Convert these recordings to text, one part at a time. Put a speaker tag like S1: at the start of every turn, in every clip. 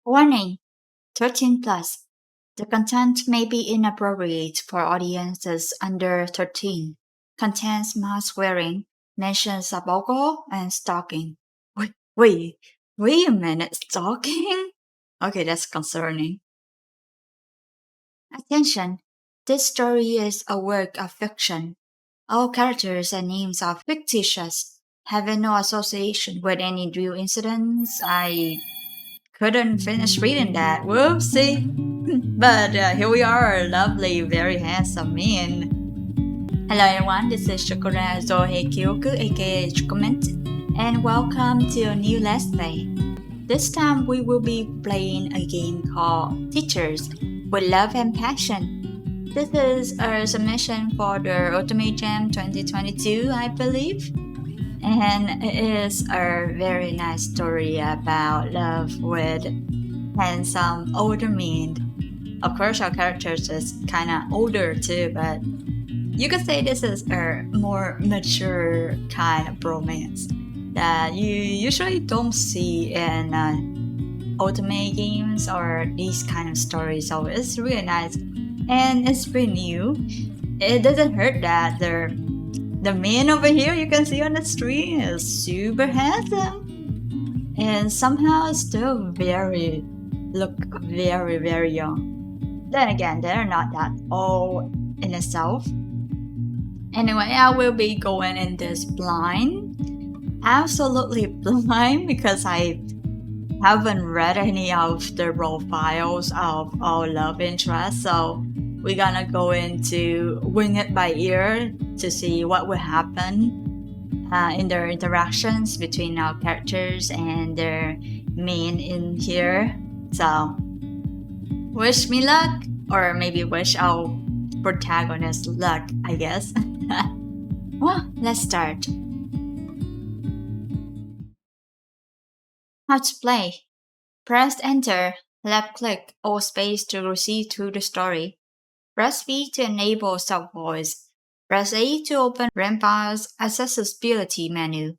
S1: Warning: 13 plus. The content may be inappropriate for audiences under 13. Contains mask wearing, mentions of alcohol, and stalking. Wait a minute, stalking? Okay, that's concerning. Attention! This story is a work of fiction. All characters and names are fictitious, having no association with any real incidents. I couldn't finish reading that. Whoopsie. But here we are, lovely, very handsome man. Hello everyone, this is Shokora Zouheikyoku aka chocomint, and welcome to a new Let's Play. This time we will be playing a game called Teachers with Love and Passion. This is a submission for the Otome Jam 2022, I believe. And it is a very nice story about love with handsome older men. Of course, our characters is kind of older too, but you could say this is a more mature kind of romance that you usually don't see in Otome games or these kind of stories. So it's really nice, and it's pretty new. It doesn't hurt that the man over here you can see on the screen is super handsome and somehow still look very young. Then again, they're not that old in itself. Anyway, I will be going in this blind. Absolutely blind because I haven't read any of the profiles of our love interest. So we're gonna go into wing it by ear to see what will happen in their interactions between our characters and their main in here. So wish me luck, or maybe wish our protagonist luck, I guess. Well, let's start. How to play. Press enter, left click or space to proceed through the story. Press B to enable sub voice. Press A to open Ramp's accessibility menu.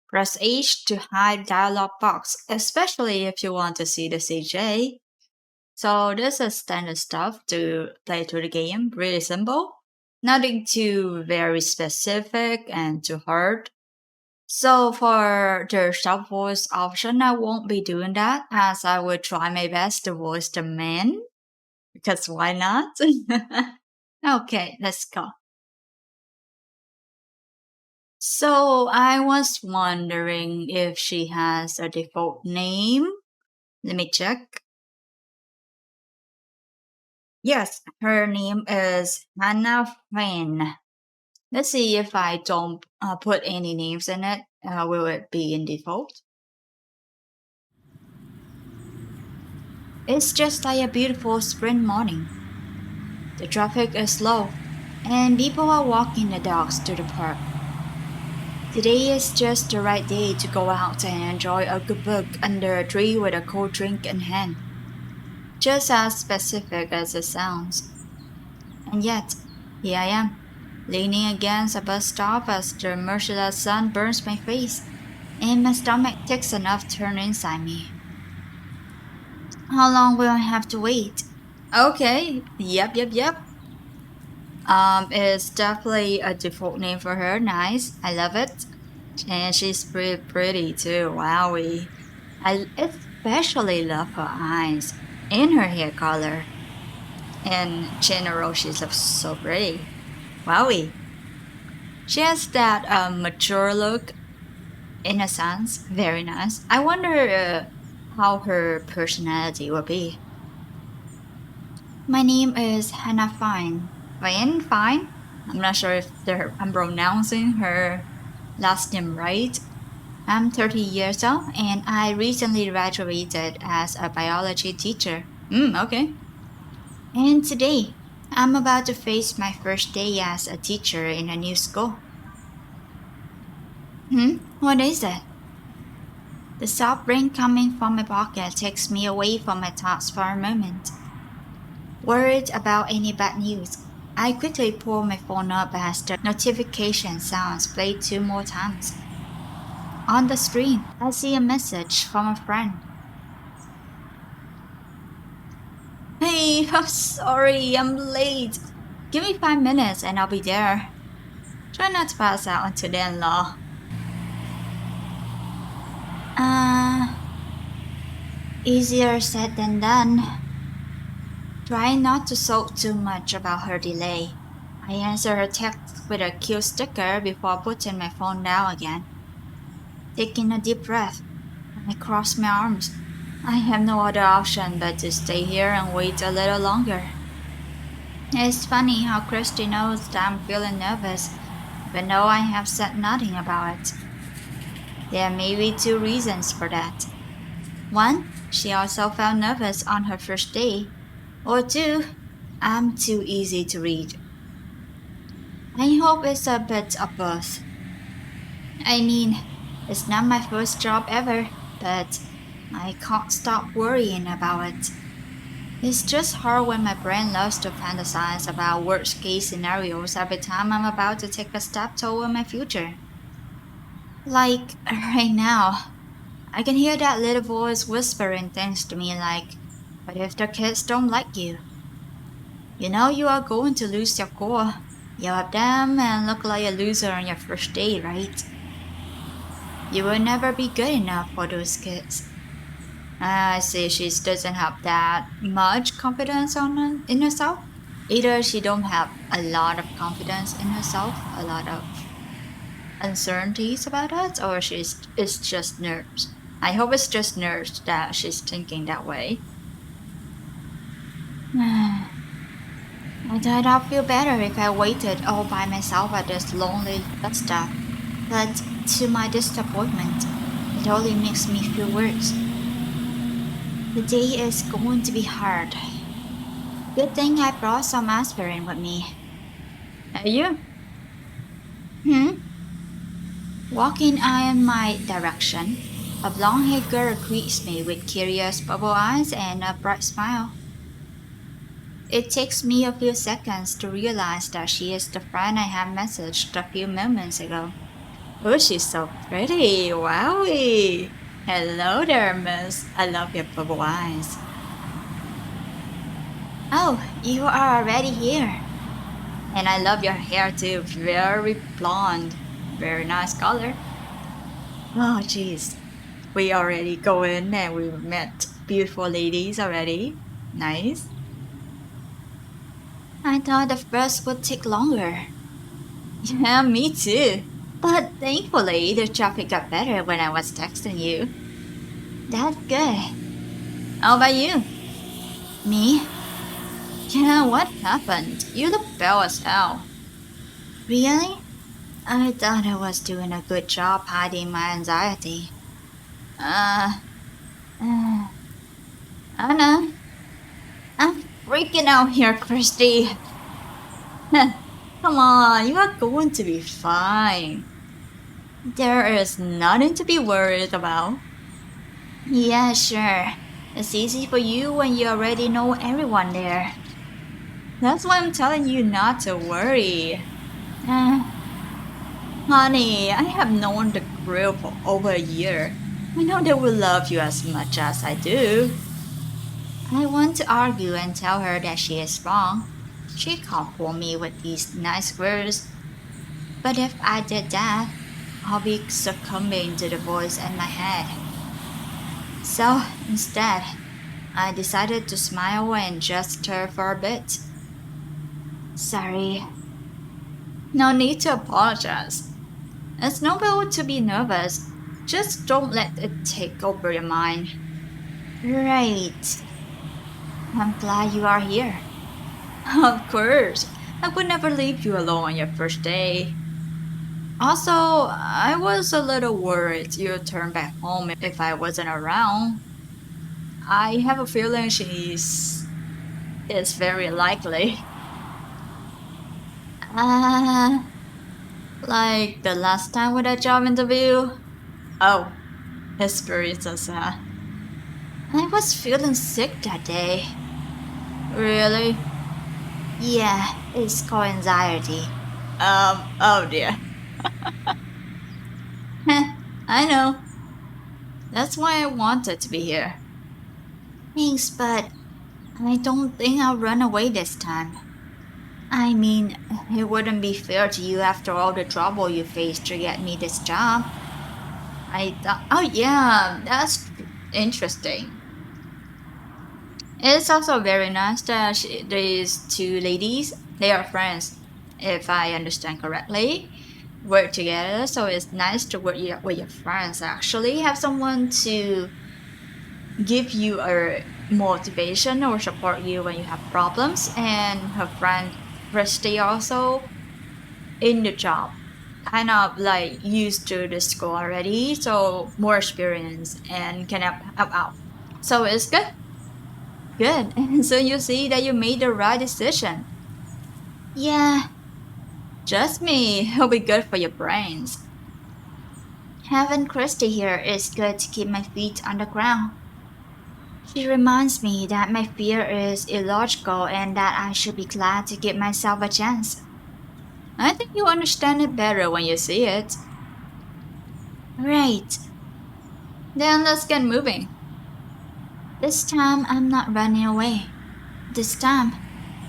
S1: Press H to hide dialog box, especially if you want to see the CJ. So this is standard stuff to play through the game, really simple. Nothing too very specific and too hard. So for the sub voice option, I won't be doing that as I will try my best to voice the man. Because why not? Okay, let's go. So I was wondering if she has a default name. Let me check. Yes, her name is Hannah Fan. Let's see if I don't put any names in it. Will it be in default? It's just like a beautiful spring morning. The traffic is slow, and people are walking the dogs to the park. Today is just the right day to go out and enjoy a good book under a tree with a cold drink in hand. Just as specific as it sounds. And yet, here I am, leaning against a bus stop as the merciless sun burns my face, and my stomach takes enough turn inside me. How long will I have to wait? Okay, yep. It's definitely a default name for her. Nice, I love it. And she's pretty too. Wowie. I especially love her eyes and her hair color. In general, she's so pretty. Wowie. She has that mature look, in a sense, very nice. I wonder how her personality will be. My name is Hannah Fine. Fine? I'm not sure if I'm pronouncing her last name right. I'm 30 years old and I recently graduated as a biology teacher. Okay. And today, I'm about to face my first day as a teacher in a new school. What is it? The soft ring coming from my pocket takes me away from my thoughts for a moment. Worried about any bad news, I quickly pull my phone up as the notification sounds played 2 more times. On the screen, I see a message from a friend. Hey, I'm sorry, I'm late. Give me 5 minutes and I'll be there. Try not to pass out onto the in-law. Uh, Easier said than done. Trying not to sulk too much about her delay. I answer her text with a cute sticker before putting my phone down again. Taking a deep breath, I cross my arms. I have no other option but to stay here and wait a little longer. It's funny how Christy knows that I'm feeling nervous, even though I have said nothing about it. There may be two reasons for that. One, she also felt nervous on her first day. Or two, I'm too easy to read. I hope it's a bit of both. I mean, it's not my first job ever, but I can't stop worrying about it. It's just hard when my brain loves to fantasize about worst case scenarios every time I'm about to take a step toward my future. Like right now, I can hear that little voice whispering things to me like, what if the kids don't like you? You know you are going to lose your cool, yell at them, and look like a loser on your first day, right? You will never be good enough for those kids. I see she doesn't have that much confidence in herself. Either she don't have a lot of confidence in herself, a lot of uncertainties about it, or it's just nerves. I hope it's just nerves that she's thinking that way. I thought I'd feel better if I waited all by myself at this lonely bus stop, but to my disappointment, it only makes me feel worse. The day is going to be hard. Good thing I brought some aspirin with me. Are you? Hmm? Walking in my direction, a blonde-haired girl greets me with curious bubble eyes and a bright smile. It takes me a few seconds to realize that she is the friend I had messaged a few moments ago. Oh, she's so pretty. Wowie. Hello there, miss. I love your bubble eyes. Oh, you are already here. And I love your hair too. Very blonde. Very nice color. Oh, jeez. We already go in and we met beautiful ladies already. Nice. I thought the first would take longer. Yeah, me too. But thankfully, the traffic got better when I was texting you. That's good. How about you? Me? Yeah, what happened? You look pale as hell. Really? I thought I was doing a good job hiding my anxiety. Uh, uh Anna, I'm freaking out here, Christy. Come on, you are going to be fine. There is nothing to be worried about. Yeah, sure. It's easy for you when you already know everyone there. That's why I'm telling you not to worry. Uh, Honey, I have known the crew for over a year. I know they will love you as much as I do. I want to argue and tell her that she is wrong. She can't fool me with these nice words. But if I did that, I'll be succumbing to the voice in my head. So instead, I decided to smile and gesture for a bit. Sorry. No need to apologize. It's normal to be nervous. Just don't let it take over your mind. Right. I'm glad you are here. Of course. I would never leave you alone on your first day. Also, I was a little worried you'd turn back home if I wasn't around. I have a feeling it's very likely. Uh, like the last time with that job interview? Oh, experiences, huh? I was feeling sick that day. Really? Yeah, it's called anxiety. Oh dear. I know. That's why I wanted to be here. Thanks, but I don't think I'll run away this time. I mean, it wouldn't be fair to you after all the trouble you faced to get me this job. I thought, oh yeah, that's interesting. It's also very nice that these two ladies, they are friends, if I understand correctly, work together. So it's nice to work with your friends. Actually, have someone to give you a motivation or support you when you have problems. And her friend Christy also in the job, kind of like used to the school already, so more experience and can help out. So it's good. Good. So you see that you made the right decision. Yeah, just me. It'll be good for your brains. Having Christy here is good to keep my feet on the ground. She reminds me that my fear is illogical and that I should be glad to give myself a chance. I think you understand it better when you see it. Right. Then let's get moving. This time I'm not running away. This time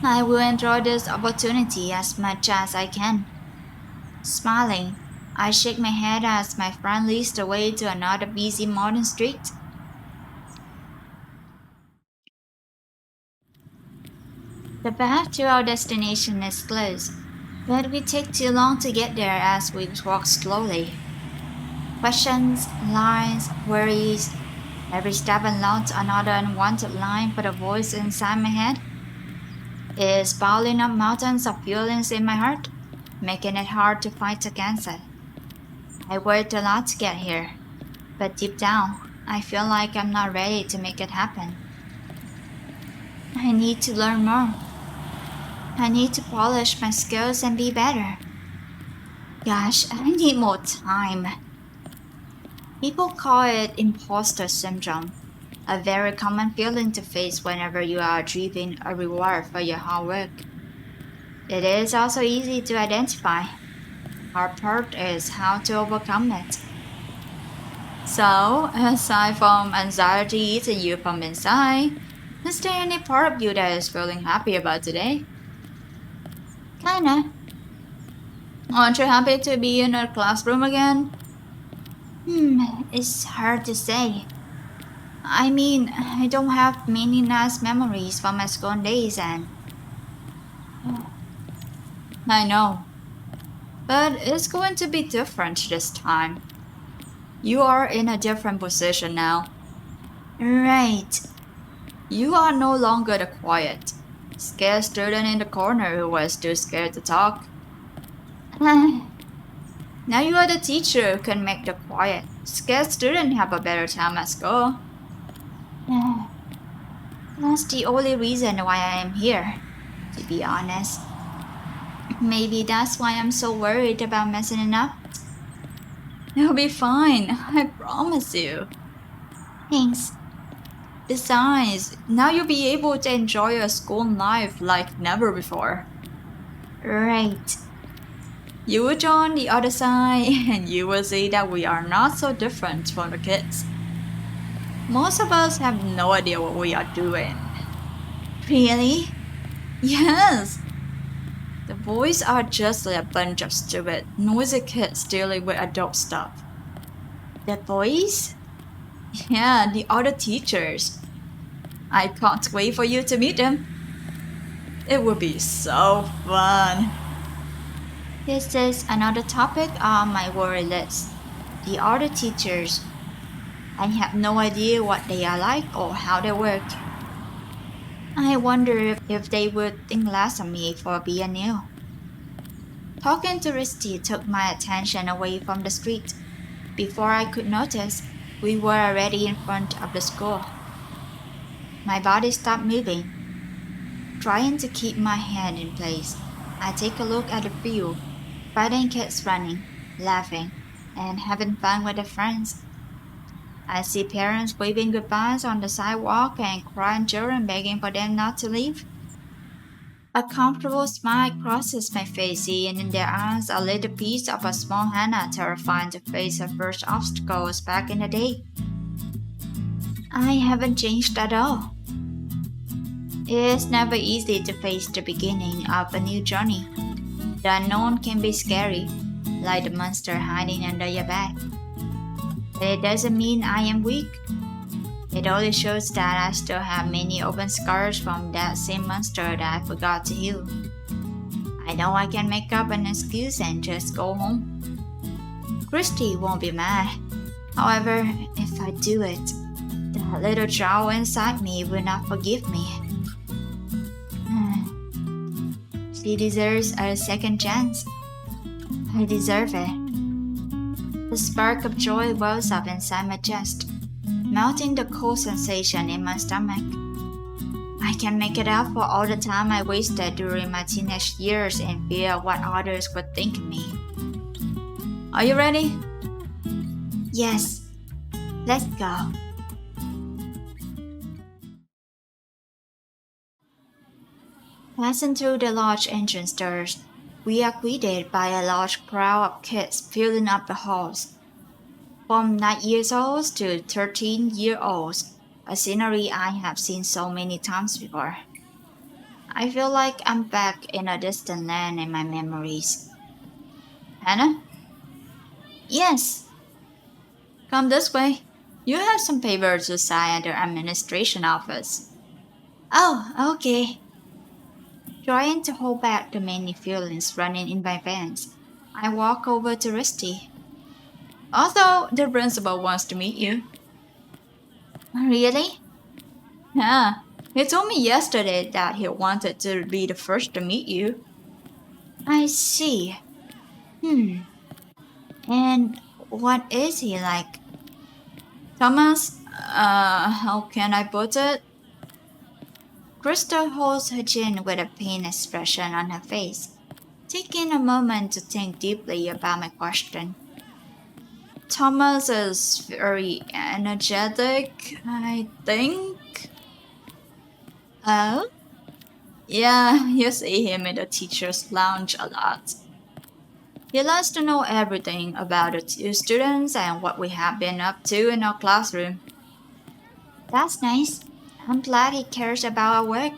S1: I will enjoy this opportunity as much as I can. Smiling, I shake my head as my friend leads the way to another busy modern street. The path to our destination is close, but we take too long to get there as we walk slowly. Questions, lines, worries. Every step unlocks another unwanted line for the voice inside my head. Is piling up mountains of feelings in my heart, making it hard to fight against it. I worked a lot to get here, but deep down, I feel like I'm not ready to make it happen. I need to learn more. I need to polish my skills and be better. Gosh, I need more time. People call it imposter syndrome, a very common feeling to face whenever you are achieving a reward for your hard work. It is also easy to identify. Hard part is how to overcome it. So, aside from anxiety eating you from inside, is there any part of you that is feeling happy about today? Kinda. Aren't you happy to be in a classroom again? It's hard to say. I mean, I don't have many nice memories from my school days and I know. But it's going to be different this time. You are in a different position now. Right. You are no longer the quiet, scared student in the corner who was too scared to talk. Now you are the teacher who can make the quiet, scared student have a better time at school. That's the only reason why I am here, to be honest. Maybe that's why I'm so worried about messing it up. It'll be fine, I promise you. Thanks. Besides, now you'll be able to enjoy your school life like never before. Right. You will join the other side and you will see that we are not so different from the kids. Most of us have no idea what we are doing. Really? Yes. The boys are just like a bunch of stupid, noisy kids dealing with adult stuff. The boys? Yeah, the other teachers. I can't wait for you to meet them. It will be so fun. This is another topic on my worry list. The other teachers. I have no idea what they are like or how they work. I wonder if they would think less of me for being new. Talking to Risty took my attention away from the street. Before I could notice, we were already in front of the school. My body stopped moving. Trying to keep my hand in place, I take a look at the field, finding kids running, laughing, and having fun with their friends. I see parents waving goodbyes on the sidewalk and crying children begging for them not to leave. A comfortable smile crosses my face, seeing in their eyes a little piece of a small Hannah terrifying to face her first obstacles back in the day. I haven't changed at all. It's never easy to face the beginning of a new journey. The unknown can be scary, like the monster hiding under your bed. But it doesn't mean I am weak. It only shows that I still have many open scars from that same monster that I forgot to heal. I know I can make up an excuse and just go home. Christy won't be mad. However, if I do it, the little child inside me will not forgive me. She deserves a second chance. I deserve it. The spark of joy wells up inside my chest, melting the cold sensation in my stomach. I can make it up for all the time I wasted during my teenage years in fear of what others would think of me. Are you ready? Yes. Let's go. Passing through the lodge entrance doors, we are greeted by a large crowd of kids filling up the halls. From 9 years olds to 13-year-olds, a scenery I have seen so many times before. I feel like I'm back in a distant land in my memories. Hannah? Yes. Come this way. You have some papers to sign at the administration office. Oh, okay. Trying to hold back the many feelings running in my veins, I walk over to Rusty. Also, the principal wants to meet you. Really? Yeah. He told me yesterday that he wanted to be the first to meet you. I see. Hmm. And what is he like? Thomas, how can I put it? Crystal holds her chin with a pained expression on her face, taking a moment to think deeply about my question. Thomas is very energetic, I think. Oh? Yeah, you see him in the teacher's lounge a lot. He likes to know everything about the students and what we have been up to in our classroom. That's nice. I'm glad he cares about our work.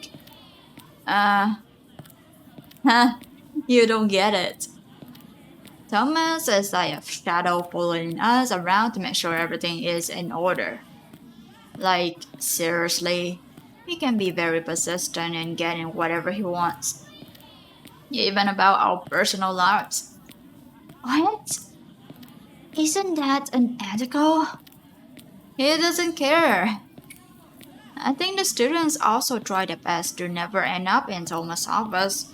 S1: Uh, huh, you don't get it. Thomas is like a shadow following us around to make sure everything is in order. Like, seriously, he can be very persistent in getting whatever he wants, even about our personal lives. What? Isn't that unethical? He doesn't care. I think the students also try their best to never end up in Thomas' office.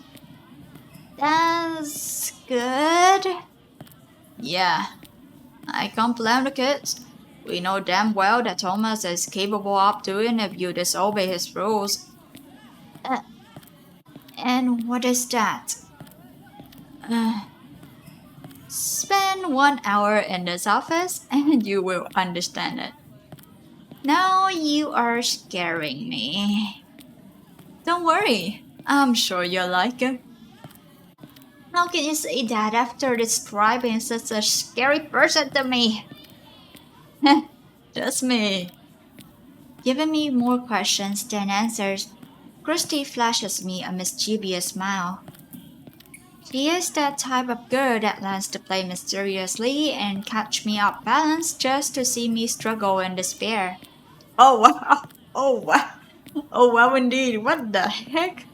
S1: That's good. Yeah, I can't blame the kids. We know damn well that Thomas is capable of doing if you disobey his rules. Uh, and what is that? Uh, Spend 1 hour in this office and you will understand it. Now you are scaring me. Don't worry, I'm sure you'll like it. How can you say that after describing such a scary person to me? Just me. Giving me more questions than answers, Christy flashes me a mischievous smile. She is that type of girl that likes to play mysteriously and catch me off balance just to see me struggle and despair. Oh wow! Oh wow! Oh wow indeed! What the heck?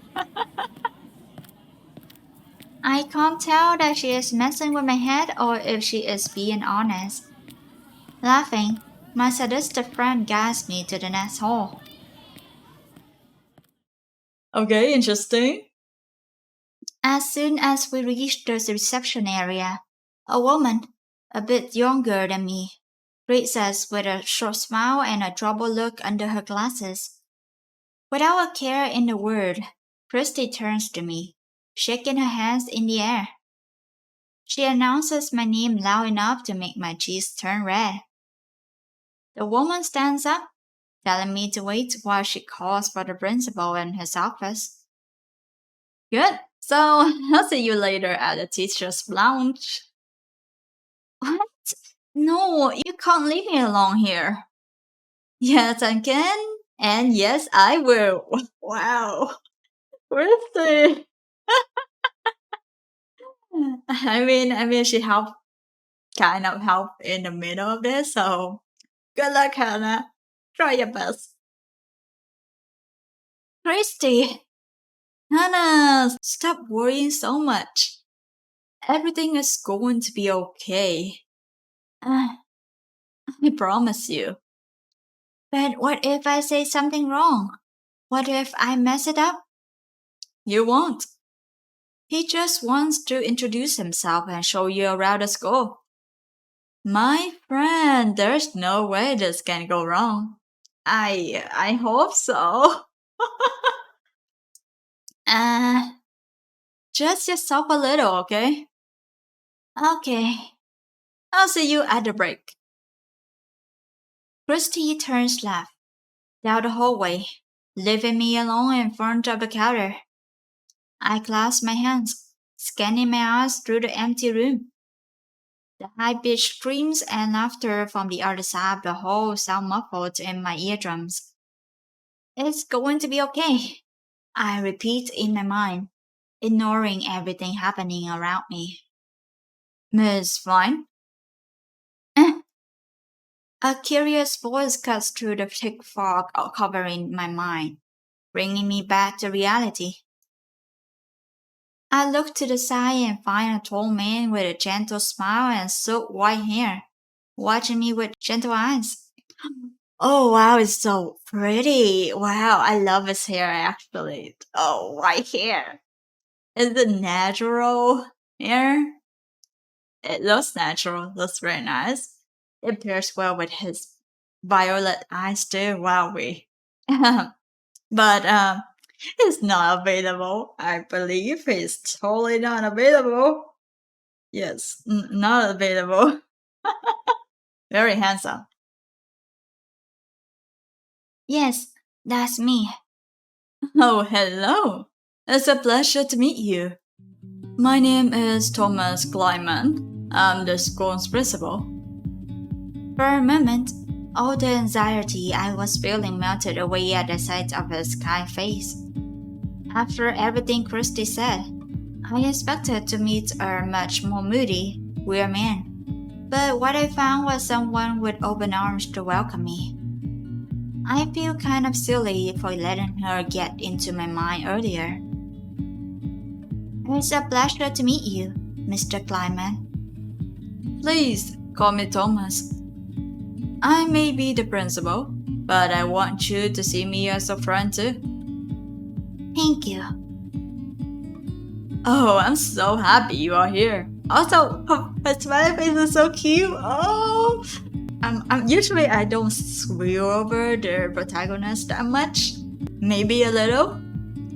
S1: I can't tell that she is messing with my head or if she is being honest. Laughing, my sadistic friend guides me to the next hall. Okay, interesting. As soon as we reach the reception area, a woman, a bit younger than me, greets us with a short smile and a troubled look under her glasses. Without a care in the world, Christy turns to me, shaking her hands in the air. She announces my name loud enough to make my cheeks turn red. The woman stands up, telling me to wait while she calls for the principal in his office. Good. So, I'll see you later at the teacher's lounge. What? No, you can't leave me alone here. Yes, I can. And yes, I will. Wow. Really? I mean, she helped, kind of help in the middle of this. So good luck, Hannah. Try your best. Christy, Hannah, stop worrying so much. Everything is going to be okay. Uh, I promise you. But what if I say something wrong? What if I mess it up? You won't. He just wants to introduce himself and show you around the school. My friend, there's no way this can go wrong. I hope so. Uh, just yourself a little, okay? Okay. I'll see you at the break. Christy turns left, down the hallway, leaving me alone in front of the counter. I clasp my hands, scanning my eyes through the empty room. The high-pitched screams and laughter from the other side of the hall sound muffled in my eardrums. It's going to be okay, I repeat in my mind, ignoring everything happening around me. Miss Fine? Eh. A curious voice cuts through the thick fog covering my mind, bringing me back to reality. I look to the side and find a tall man with a gentle smile and silk white hair, watching me with gentle eyes. Oh wow, it's so pretty. Wow, I love his hair actually. Oh, white hair. Is it natural hair? It looks natural, looks very nice. It pairs well with his violet eyes too. Wow, we. But he's not available. I believe he's totally not available. Yes, not available. Very handsome. Yes, that's me. Oh, hello. It's a pleasure to meet you. My name is Thomas Kleiman. I'm the school's principal. For a moment, all the anxiety I was feeling melted away at the sight of his kind face. After everything Christy said, I expected to meet a much more moody, weird man. But what I found was someone with open arms to welcome me. I feel kind of silly for letting her get into my mind earlier. It's a pleasure to meet you, Mr. Kleiman. Please call me Thomas. I may be the principal, but I want you to see me as a friend too. Thank you. Oh, I'm so happy you are here. Also, her smiley face is so cute. Oh, usually I don't squeal over the protagonist that much. Maybe a little,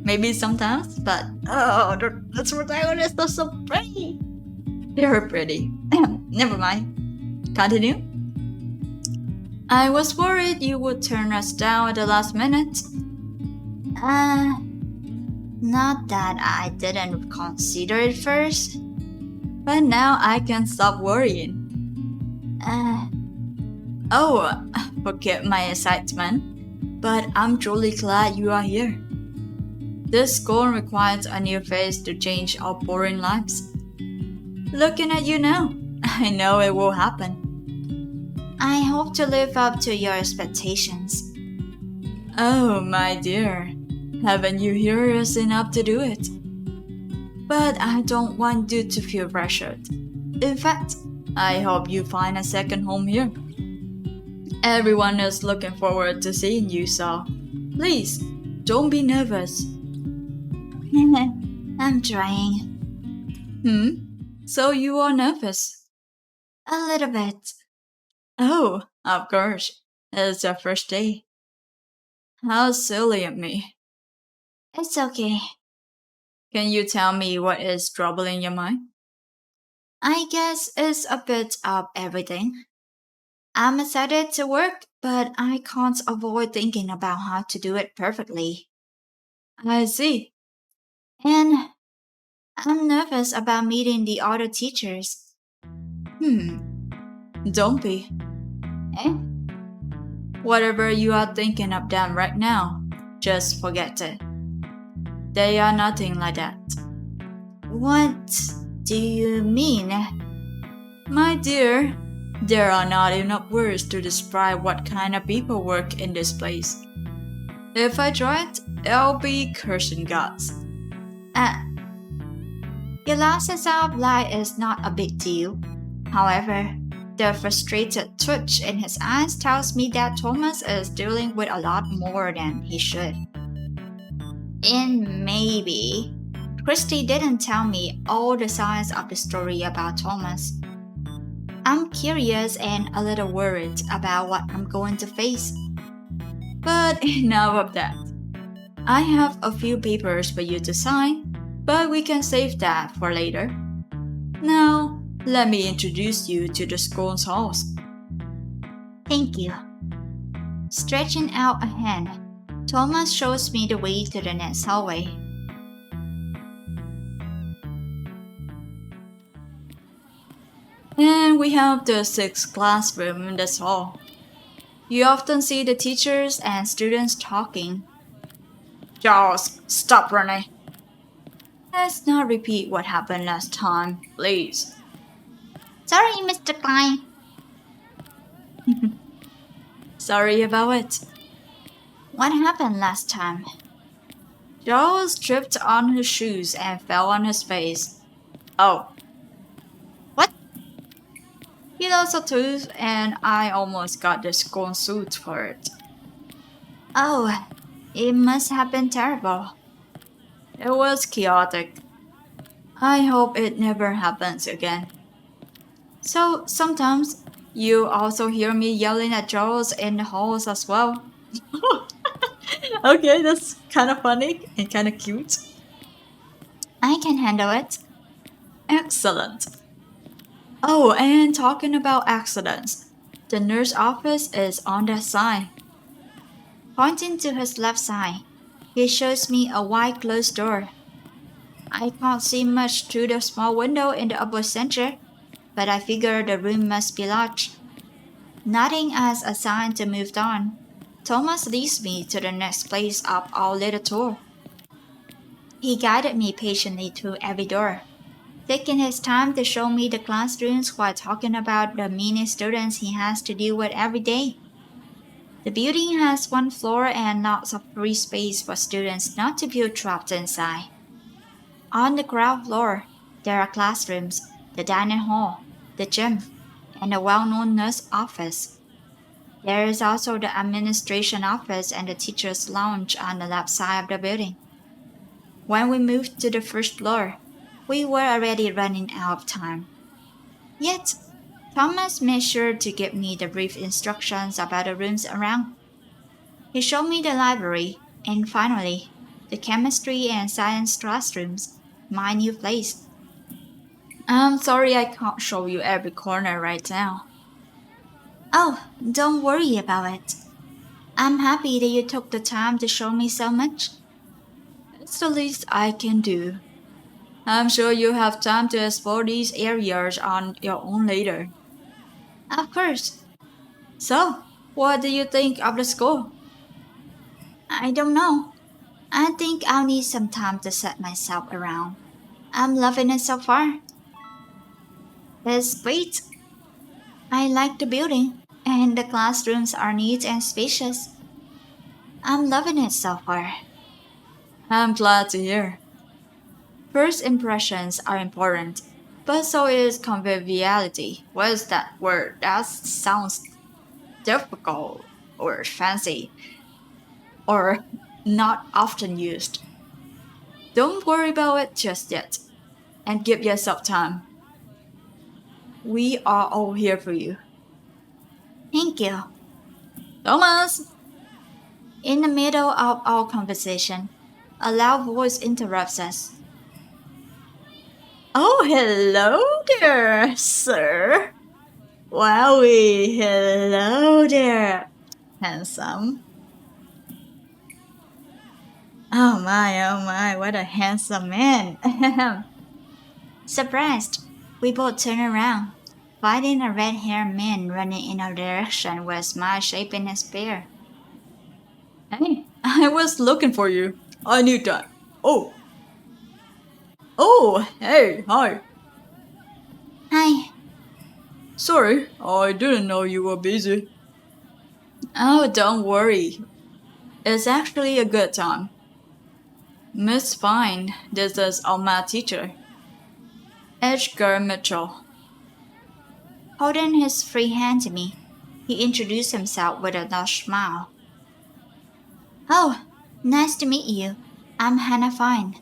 S1: maybe sometimes, but oh, the protagonists are so pretty. They're pretty. Never mind. Continue. I was worried you would turn us down at the last minute. Not that I didn't consider it first, but now I can't stop worrying. Forget my excitement, but I'm truly glad you are here. This school requires a new face to change our boring lives. Looking at you now, I know it will happen. I hope to live up to your expectations. Oh, my dear, haven't you curious enough to do it? But I don't want you to feel pressured. In fact, I hope you find a second home here. Everyone is looking forward to seeing you, so please, don't be nervous. I'm trying. So you are nervous? A little bit. Oh, of course. It's your first day. How silly of me. It's okay. Can you tell me what is troubling your mind? I guess it's a bit of everything. I'm excited to work, but I can't avoid thinking about how to do it perfectly. I see. And I'm nervous about meeting the other teachers. Don't be. Eh? Whatever you are thinking of them right now, just forget it. They are nothing like that. What do you mean? My dear, there are not enough words to describe what kind of people work in this place. If I try it, I'll be cursing gods. Uh, your loss sense of light is not a big deal. However, the frustrated twitch in his eyes tells me that Thomas is dealing with a lot more than he should. And maybe Christy didn't tell me all the sides of the story about Thomas. I'm curious and a little worried about what I'm going to face. But enough of that. I have a few papers for you to sign, but we can save that for later. Now, let me introduce you to the school's house. Thank you. Stretching out a hand, Thomas shows me the way to the next hallway. And we have the sixth classroom in this hall. You often see the teachers and students talking. Charles, stop running. Let's not repeat what happened last time, please. Sorry, Mr. Klein. Sorry about it. What happened last time? Charles tripped on his shoes and fell on his face. Oh. What? He lost a tooth and I almost got the school suit for it. Oh, it must have been terrible. It was chaotic. I hope it never happens again. So sometimes you also hear me yelling at Charles in the halls as well. Okay, that's kind of funny and kind of cute. I can handle it. Excellent. Oh, and talking about accidents, the nurse office is on that side. Pointing to his left side, he shows me a wide closed door. I can't see much through the small window in the upper center, but I figure the room must be large. Nodding as a sign to move on, Thomas leads me to the next place up our little tour. He guided me patiently through every door, taking his time to show me the classrooms while talking about the many students he has to deal with every day. The building has one floor and lots of free space for students not to feel trapped inside. On the ground floor, there are classrooms, the dining hall, the gym, and the well-known nurse office. There is also the administration office and the teacher's lounge on the left side of the building. When we moved to the first floor, we were already running out of time. Yet, Thomas made sure to give me the brief instructions about the rooms around. He showed me the library, and finally, the chemistry and science classrooms, my new place. I'm sorry I can't show you every corner right now. Oh, don't worry about it. I'm happy that you took the time to show me so much. It's the least I can do. I'm sure you have time to explore these areas on your own later. Of course. So, what do you think of the school? I don't know. I think I'll need some time to set myself around. I'm loving it so far. It's great. I like the building, and the classrooms are neat and spacious. I'm loving it so far. I'm glad to hear. First impressions are important, but so is conviviality. What is that word? That sounds difficult or fancy or not often used. Don't worry about it just yet and give yourself time. We are all here for you. Thank you. Thomas! In the middle of our conversation, a loud voice interrupts us. Oh, hello there, sir. Wowie, hello there, handsome. Oh my, what a handsome man. Surprised, we both turn around. Finding a red-haired man running in our direction was my shaping his spear.
S2: Hey, I was looking for you. I knew that. Oh, oh, hey, hi.
S1: Hi.
S2: Sorry, I didn't know you were busy. Oh, don't worry. It's actually a good time. Miss Fine, this is our math teacher. Edgar Mitchell.
S1: Holding his free hand to me, he introduced himself with a large smile. Oh, nice to meet you. I'm Hannah Fine.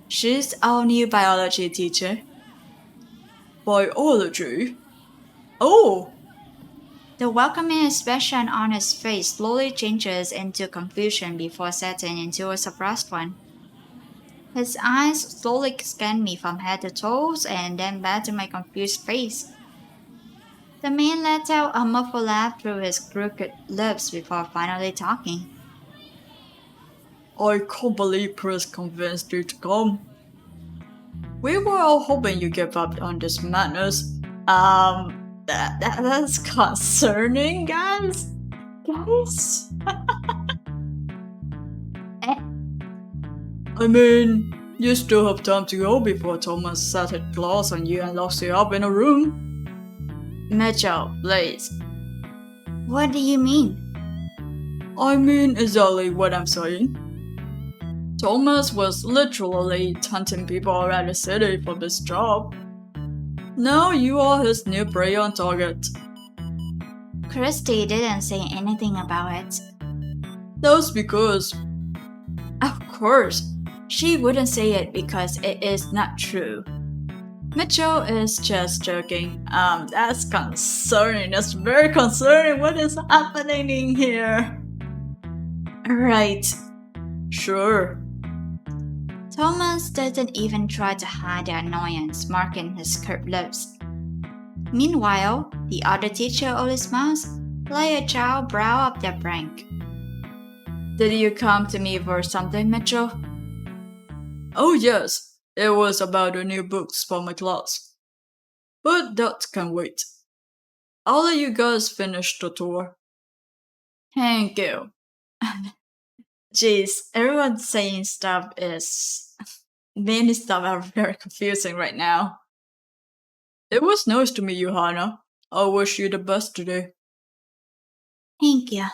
S2: She's our new biology teacher. Biology? Oh,
S1: The welcoming expression on his face slowly changes into confusion before settling into a surprised one. His eyes slowly scan me from head to toes and then back to my confused face. The man let out a muffled laugh through his crooked lips before finally talking.
S2: I can't believe Chris convinced you to come. We were all hoping you gave up on this madness. That's concerning, guys. Guys?
S1: Eh,
S2: I mean, you still have time to go before Thomas set his claws on you and locks you up in a room. Mitchell, please.
S1: what do you mean?
S2: I mean exactly what I'm saying. Thomas was literally hunting people around the city for this job. Now you are his new prey on target.
S1: Christy didn't say anything about it.
S2: That's because,
S1: Of course, she wouldn't say it because it is not true.
S2: Mitchell is just joking. That's concerning. That's very concerning. What is happening here?
S1: Right.
S2: Sure.
S1: Thomas didn't even try to hide the annoyance marking his curved lips. Meanwhile, the other teacher only smiles like a child brow up their prank.
S2: Did you come to me for something, Mitchell? Oh yes, it was about the new books for my class. But that can wait. I'll let you guys finish the tour. Thank you. Jeez, everyone saying stuff is... Many stuff are very confusing right now. It was nice to meet you, Hannah. I wish you the best today.
S1: Thank you.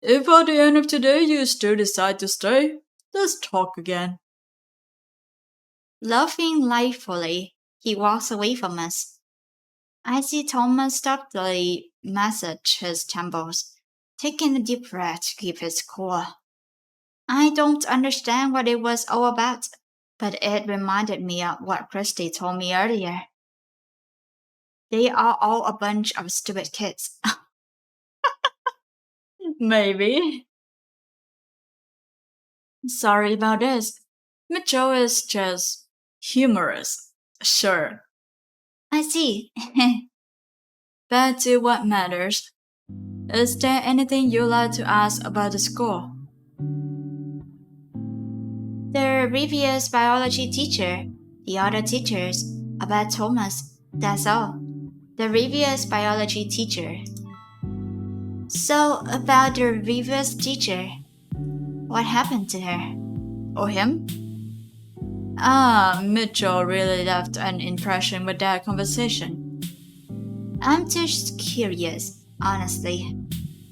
S2: If at the end of today you still decide to stay, let's talk again.
S1: Laughing lightfully, he walks away from us. I see Thomas thoughtfully massage his temples, taking a deep breath to keep his cool. I don't understand what it was all about, but it reminded me of what Christy told me earlier. They are all a bunch of stupid kids.
S2: Maybe. Sorry about this. Mitchell is just humorous. Sure.
S1: I see.
S2: Back to what matters. Is there anything you'd like to ask about the school?
S1: The previous biology teacher, the other teachers, about Thomas, that's all. The previous biology teacher. So, about the previous teacher, what happened to her?
S2: Or him? Mitchell really left an impression with that conversation.
S1: I'm just curious, honestly.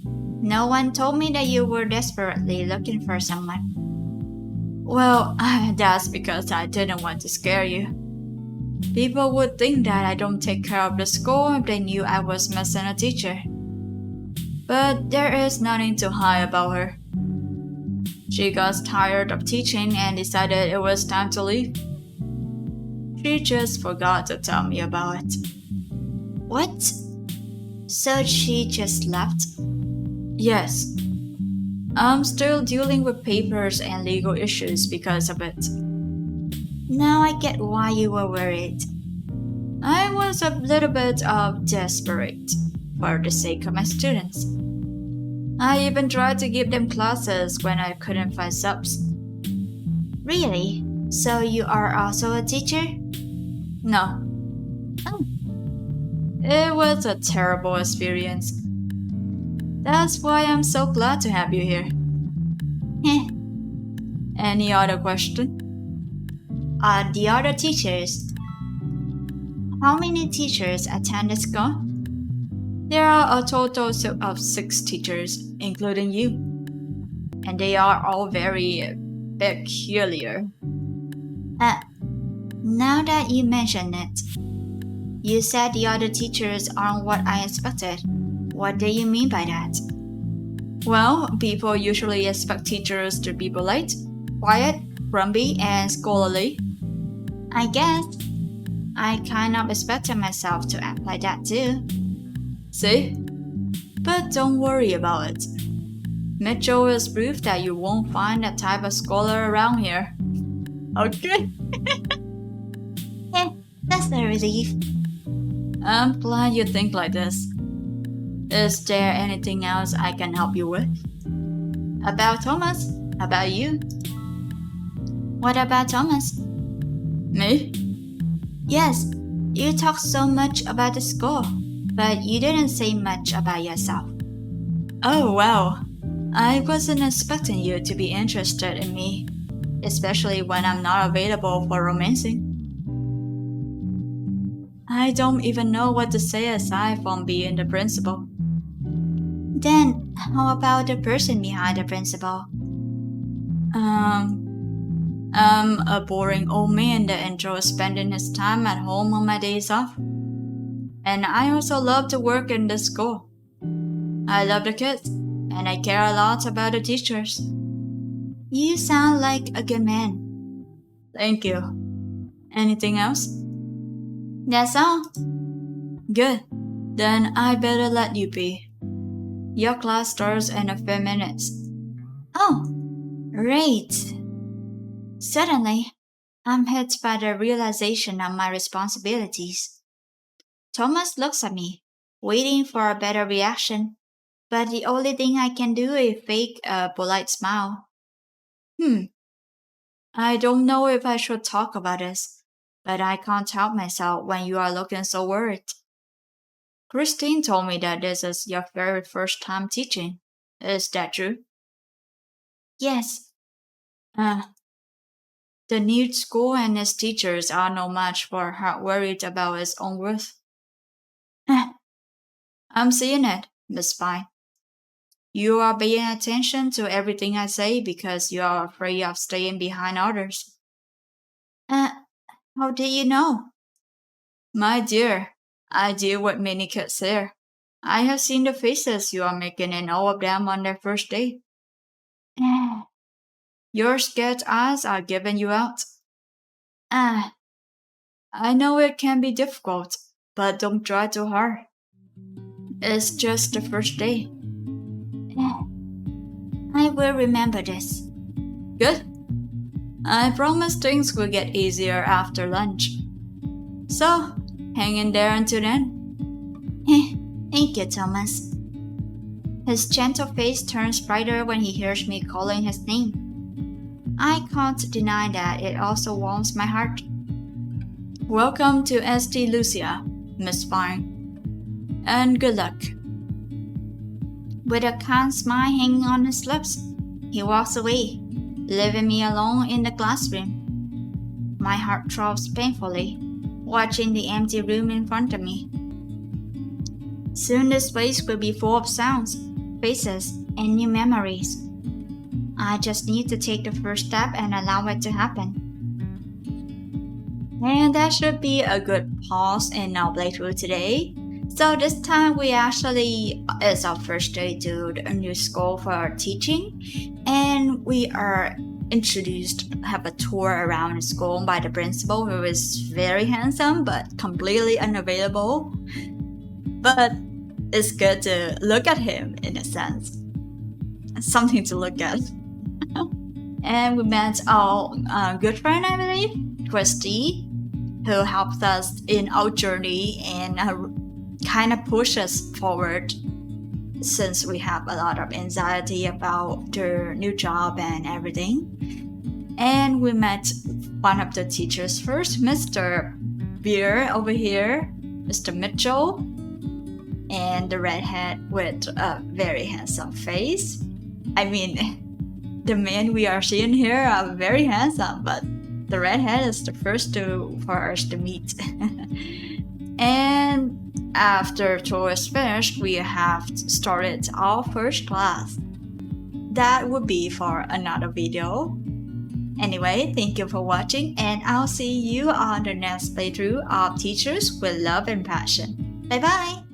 S1: No one told me that you were desperately looking for someone.
S2: Well, that's because I didn't want to scare you. People would think that I don't take care of the school if they knew I was missing a teacher. But there is nothing to hide about her. She got tired of teaching and decided it was time to leave. She just forgot to tell me about it.
S1: What? So she just left?
S2: Yes. I'm still dealing with papers and legal issues because of it.
S1: Now I get why you were worried.
S2: I was a little bit desperate for the sake of my students. I even tried to give them classes when I couldn't find subs.
S1: Really? So you are also a teacher?
S2: No,
S1: Oh,
S2: It was a terrible experience. That's why I'm so glad to have you here.
S1: heh.
S2: Any other question?
S1: The other teachers. How many teachers attend the school?
S2: There are a total of 6 teachers, including you, and they are all very peculiar.
S1: Uh, Now that you mention it, you said the other teachers aren't what I expected. What do you mean by that?
S2: Well, people usually expect teachers to be polite, quiet, grumpy, and scholarly.
S1: I guess I kind of expected myself to act like that too.
S2: See? But don't worry about it. Mitchell is proof that you won't find that type of scholar around here. Okay.
S1: Heh, that's a relief.
S2: I'm glad you think like this. Is there anything else I can help you with?
S1: About Thomas?
S2: About you?
S1: What about Thomas?
S2: Me?
S1: Yes, you talk so much about the school, but you didn't say much about yourself.
S2: Oh, wow. I wasn't expecting you to be interested in me, especially when I'm not available for romancing. I don't even know what to say aside from being the principal.
S1: Then, how about the person behind the principal?
S2: I'm a boring old man that enjoys spending his time at home on my days off. And I also love to work in the school. I love the kids, and I care a lot about the teachers.
S1: You sound like a good man.
S2: Thank you. Anything else?
S1: That's all.
S2: Good. Then I better let you be. Your class starts in a few minutes.
S1: Oh, great. Suddenly, I'm hit by the realization of my responsibilities. Thomas looks at me, waiting for a better reaction, but the only thing I can do is fake a polite smile.
S2: I don't know if I should talk about this, but I can't help myself when you are looking so worried. Christine told me that this is your very first time teaching. Is that true?
S1: Yes,
S2: Uh, the new school and its teachers are no match for her worried about its own worth. I'm seeing it, Miss Pine. You are paying attention to everything I say because you are afraid of staying behind others.
S1: uh, how do you know?
S2: My dear, I deal with many kids here. I have seen the faces you are making in all of them on their first day. Your scared eyes are giving you out.
S1: Ah,
S2: I know it can be difficult, but don't try too hard. It's just the first day.
S1: I will remember this.
S2: Good? I promise things will get easier after lunch. So, hang in there until then.
S1: Thank you, Thomas. His gentle face turns brighter when he hears me calling his name. I can't deny that it also warms my heart.
S2: Welcome to St. Lucia, Miss Fine. And good luck.
S1: With a kind smile hanging on his lips, he walks away, leaving me alone in the classroom. My heart throbs painfully, watching the empty room in front of me. Soon the space will be full of sounds, faces, and new memories. I just need to take the first step and allow it to happen.
S2: And that should be a good pause in our playthrough today. So this time it's our first day to the new school for our teaching, and we are introduced, have a tour around the school by the principal, who is very handsome but completely unavailable. But it's good to look at him in a sense. Something to look at. And we met our good friend, I believe, Christy, who helped us in our journey and kind of push us forward since we have a lot of anxiety about the new job and everything. And we met one of the teachers first, Mr.
S1: beard over here, Mr. Mitchell, and the redhead with a very handsome face. I mean, the men we are seeing here are very handsome, but the redhead is the first for us to meet. And after tour is finished, we have started our first class. That would be for another video. Anyway, thank you for watching, and I'll see you on the next playthrough of Teachers with Love and Passion. Bye bye!